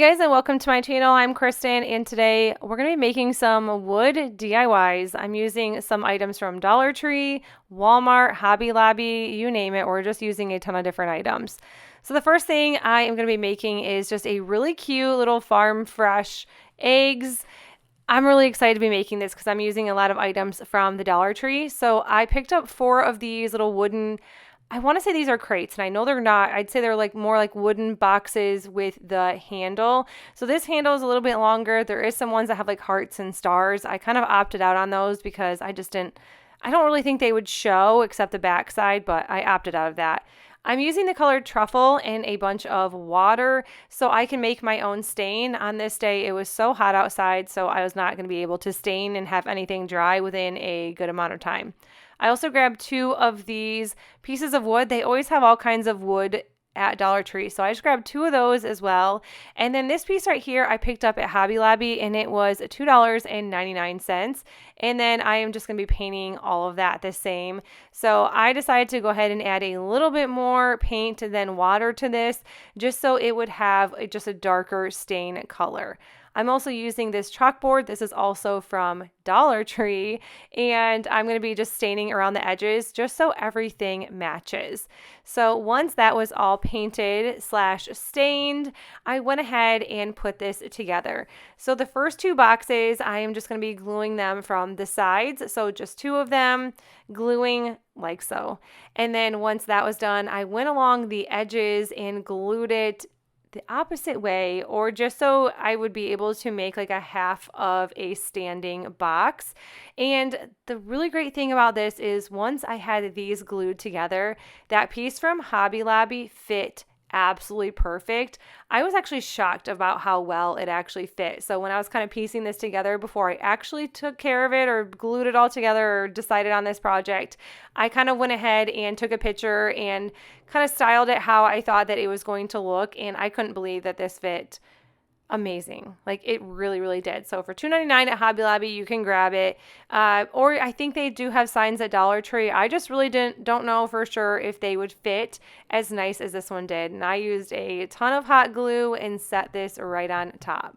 Hey guys, and welcome to my channel. I'm Kristen, and today we're going to be making some wood DIYs. I'm using some items from Dollar Tree, Walmart, Hobby Lobby, you name it. We're just using a ton of different items. So the first thing I am going to be making is just a really cute little farm fresh eggs. I'm really excited to be making this because I'm using a lot of items from the Dollar Tree. So I picked up 4 of these little wooden, I want to say these are crates, and I know they're not. I'd say they're like more like wooden boxes with the handle. So this handle is a little bit longer. There is some ones that have like hearts and stars. I kind of opted out on those because I don't really think they would show except the back side, but I opted out of that. I'm using the color truffle and a bunch of water so I can make my own stain. On this day, it was so hot outside, so I was not going to be able to stain and have anything dry within a good amount of time. I also grabbed 2 of these pieces of wood. They always have all kinds of wood at Dollar Tree, so I just grabbed 2 of those as well. And then this piece right here I picked up at Hobby Lobby, and it was $2.99. And then I am just going to be painting all of that the same. So I decided to go ahead and add a little bit more paint than water to this, just so it would have just a darker stain color. I'm also using this chalkboard. This is also from Dollar Tree, and I'm going to be just staining around the edges just so everything matches. So once that was all painted / stained, I went ahead and put this together. So the first 2 boxes, I am just going to be gluing them from the sides. So just 2 of them, gluing like so. And then once that was done, I went along the edges and glued it the opposite way, or just so I would be able to make like a half of a standing box. And the really great thing about this is once I had these glued together, that piece from Hobby Lobby fit absolutely perfect. I was actually shocked about how well it actually fit. So when I was kind of piecing this together before I actually took care of it or glued it all together or decided on this project, I kind of went ahead and took a picture and kind of styled it how I thought that it was going to look, and I couldn't believe that this fit amazing. Like it really, really did. So for $2.99 at Hobby Lobby, you can grab it. Or I think they do have signs at Dollar Tree. I just really don't know for sure if they would fit as nice as this one did. And I used a ton of hot glue and set this right on top.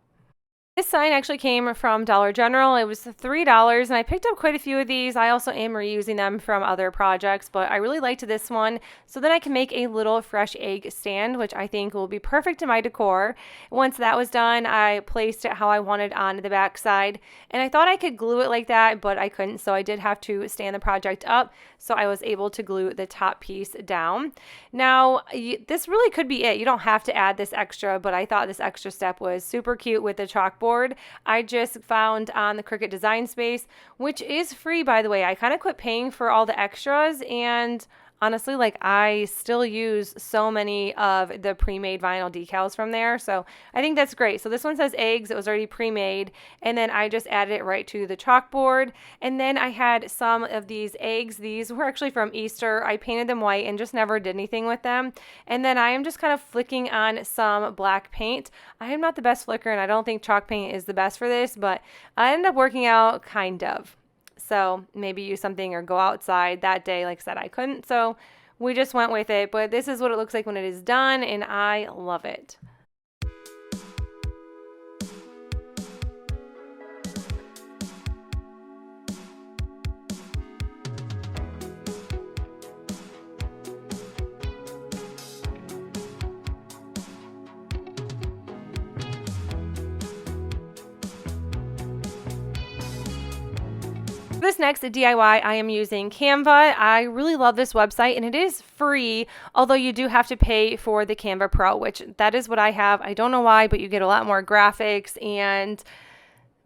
This sign actually came from Dollar General. It was $3, and I picked up quite a few of these. I also am reusing them from other projects, but I really liked this one. So then I can make a little fresh egg stand, which I think will be perfect in my decor. Once that was done, I placed it how I wanted on the back side, and I thought I could glue it like that, but I couldn't, so I did have to stand the project up, so I was able to glue the top piece down. Now, this really could be it. You don't have to add this extra, but I thought this extra step was super cute with the chalkboard. I just found on the Cricut Design Space, which is free, by the way. I kind of quit paying for all the extras, and honestly, like I still use so many of the pre-made vinyl decals from there. So I think that's great. So this one says eggs. It was already pre-made. And then I just added it right to the chalkboard. And then I had some of these eggs. These were actually from Easter. I painted them white and just never did anything with them. And then I am just kind of flicking on some black paint. I am not the best flicker, and I don't think chalk paint is the best for this, but I ended up working out kind of. So maybe use something or go outside. That day, like I said, I couldn't, so we just went with it. But this is what it looks like when it is done, and I love it. This next DIY, I am using Canva. I really love this website, and it is free, although you do have to pay for the Canva Pro, which that is what I have. I don't know why, but you get a lot more graphics and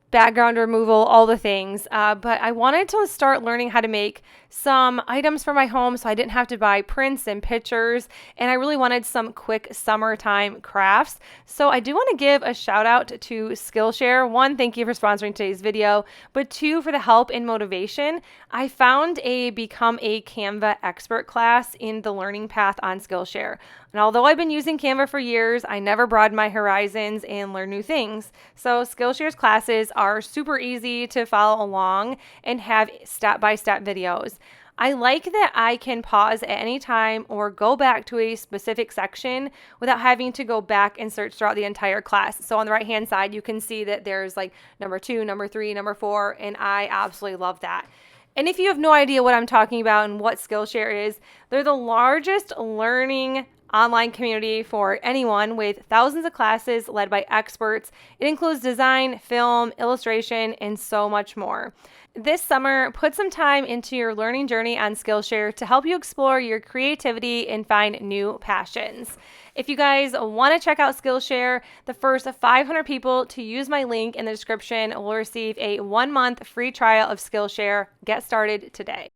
background removal, all the things. But I wanted to start learning how to make some items for my home so I didn't have to buy prints and pictures. And I really wanted some quick summertime crafts. So I do want to give a shout out to Skillshare. 1, thank you for sponsoring today's video, but 2, for the help and motivation. I found a Become a Canva Expert class in the learning path on Skillshare. And although I've been using Canva for years, I never broaden my horizons and learn new things. So Skillshare's classes are super easy to follow along and have step-by-step videos. I like that I can pause at any time or go back to a specific section without having to go back and search throughout the entire class. So on the right hand side, you can see that there's like number 2, number 3, number 4, and I absolutely love that. And if you have no idea what I'm talking about and what Skillshare is, they're the largest learning online community for anyone with thousands of classes led by experts. It includes design, film, illustration, and so much more. This summer, put some time into your learning journey on Skillshare to help you explore your creativity and find new passions. If you guys want to check out Skillshare, the first 500 people to use my link in the description will receive a 1-month free trial of Skillshare. Get started today.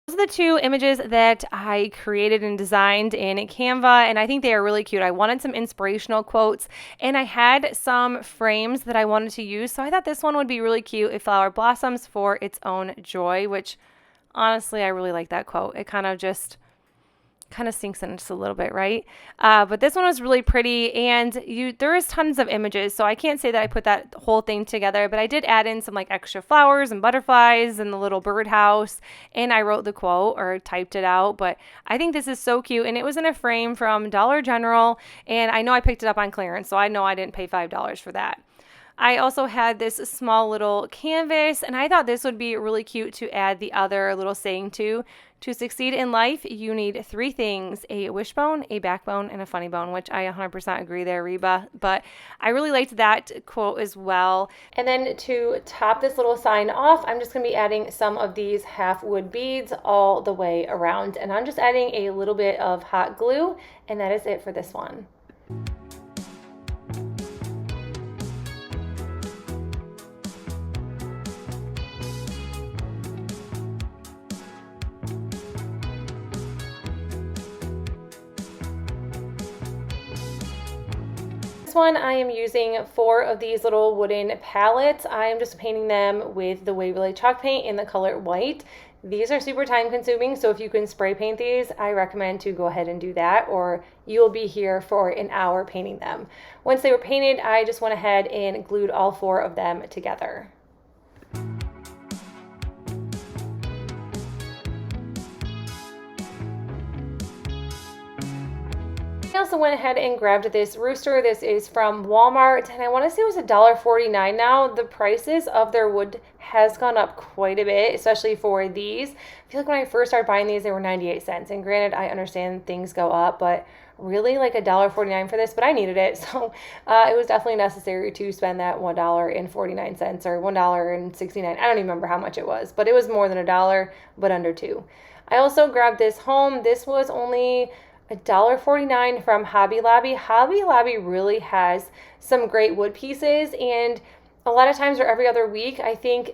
Those are the 2 images that I created and designed in Canva, and I think they are really cute. I wanted some inspirational quotes, and I had some frames that I wanted to use, so I thought this one would be really cute. A flower blossoms for its own joy, which honestly, I really like that quote. It kind of sinks in just a little bit, right? But this one was really pretty, and there is tons of images, so I can't say that I put that whole thing together, but I did add in some like extra flowers and butterflies and the little birdhouse, and I wrote the quote or typed it out. But I think this is so cute, and it was in a frame from Dollar General, and I know I picked it up on clearance, so I know I didn't pay $5 for that. I also had this small little canvas, and I thought this would be really cute to add the other little saying to. To succeed in life, you need 3 things: a wishbone, a backbone, and a funny bone, which I 100% agree there, Reba. But I really liked that quote as well. And then to top this little sign off, I'm just going to be adding some of these half wood beads all the way around. And I'm just adding a little bit of hot glue, and that is it for this one. One, I am using 4 of these little wooden palettes. I am just painting them with the Waverly chalk paint in the color white. These are super time consuming, so if you can spray paint these, I recommend to go ahead and do that, or you'll be here for an hour painting them. Once they were painted, I just went ahead and glued all 4 of them together. I also went ahead and grabbed this rooster. This is from Walmart, and I want to say it was $1.49 now. The prices of their wood has gone up quite a bit, especially for these. I feel like when I first started buying these, they were 98 cents. And granted, I understand things go up, but really like $1.49 for this, but I needed it. So it was definitely necessary to spend that $1.49 or $1.69. I don't even remember how much it was, but it was more than $1, but under $2. I also grabbed this home. This was only $1.49 from Hobby Lobby. Hobby Lobby really has some great wood pieces, and a lot of times or every other week, I think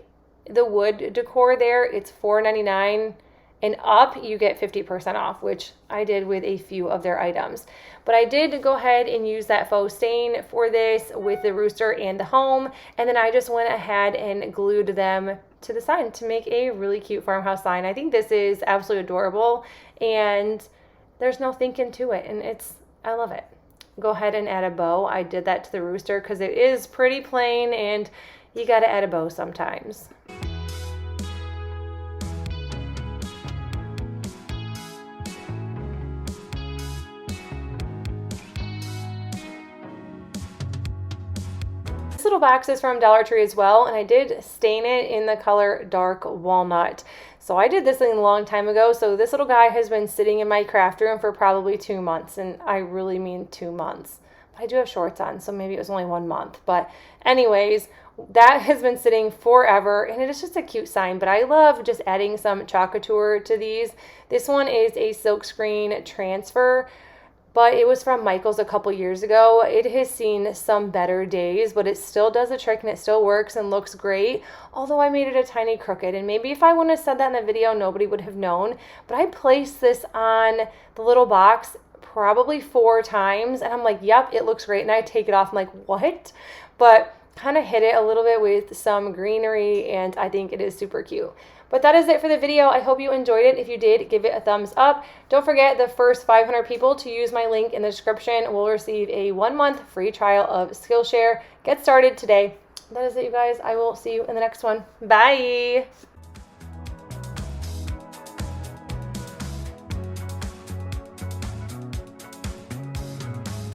the wood decor there, it's $4.99 and up, you get 50% off, which I did with a few of their items. But I did go ahead and use that faux stain for this with the rooster and the home, and then I just went ahead and glued them to the sign to make a really cute farmhouse sign. I think this is absolutely adorable, and there's no thinking to it, and I love it. Go ahead and add a bow. I did that to the rooster because it is pretty plain, and you got to add a bow sometimes. This little box is from Dollar Tree as well, and I did stain it in the color Dark Walnut. So I did this thing a long time ago. So this little guy has been sitting in my craft room for probably 2 months, and I really mean 2 months. But I do have shorts on, so maybe it was only 1 month. But anyways, that has been sitting forever, and it is just a cute sign. But I love just adding some chalk couture to these. This one is a silkscreen transfer, but it was from Michael's a couple years ago. It has seen some better days, but it still does the trick, and it still works and looks great, although I made it a tiny crooked, and maybe if I wouldn't have said that in the video, nobody would have known. But I placed this on the little box probably 4 times, and I'm like, yep, it looks great, and I take it off, I'm like, what? But kind of hit it a little bit with some greenery, and I think it is super cute. But that is it for the video. I hope you enjoyed it. If you did, give it a thumbs up. Don't forget, the first 500 people to use my link in the description will receive a 1-month free trial of Skillshare. Get started today. That is it, you guys. I will see you in the next one. Bye.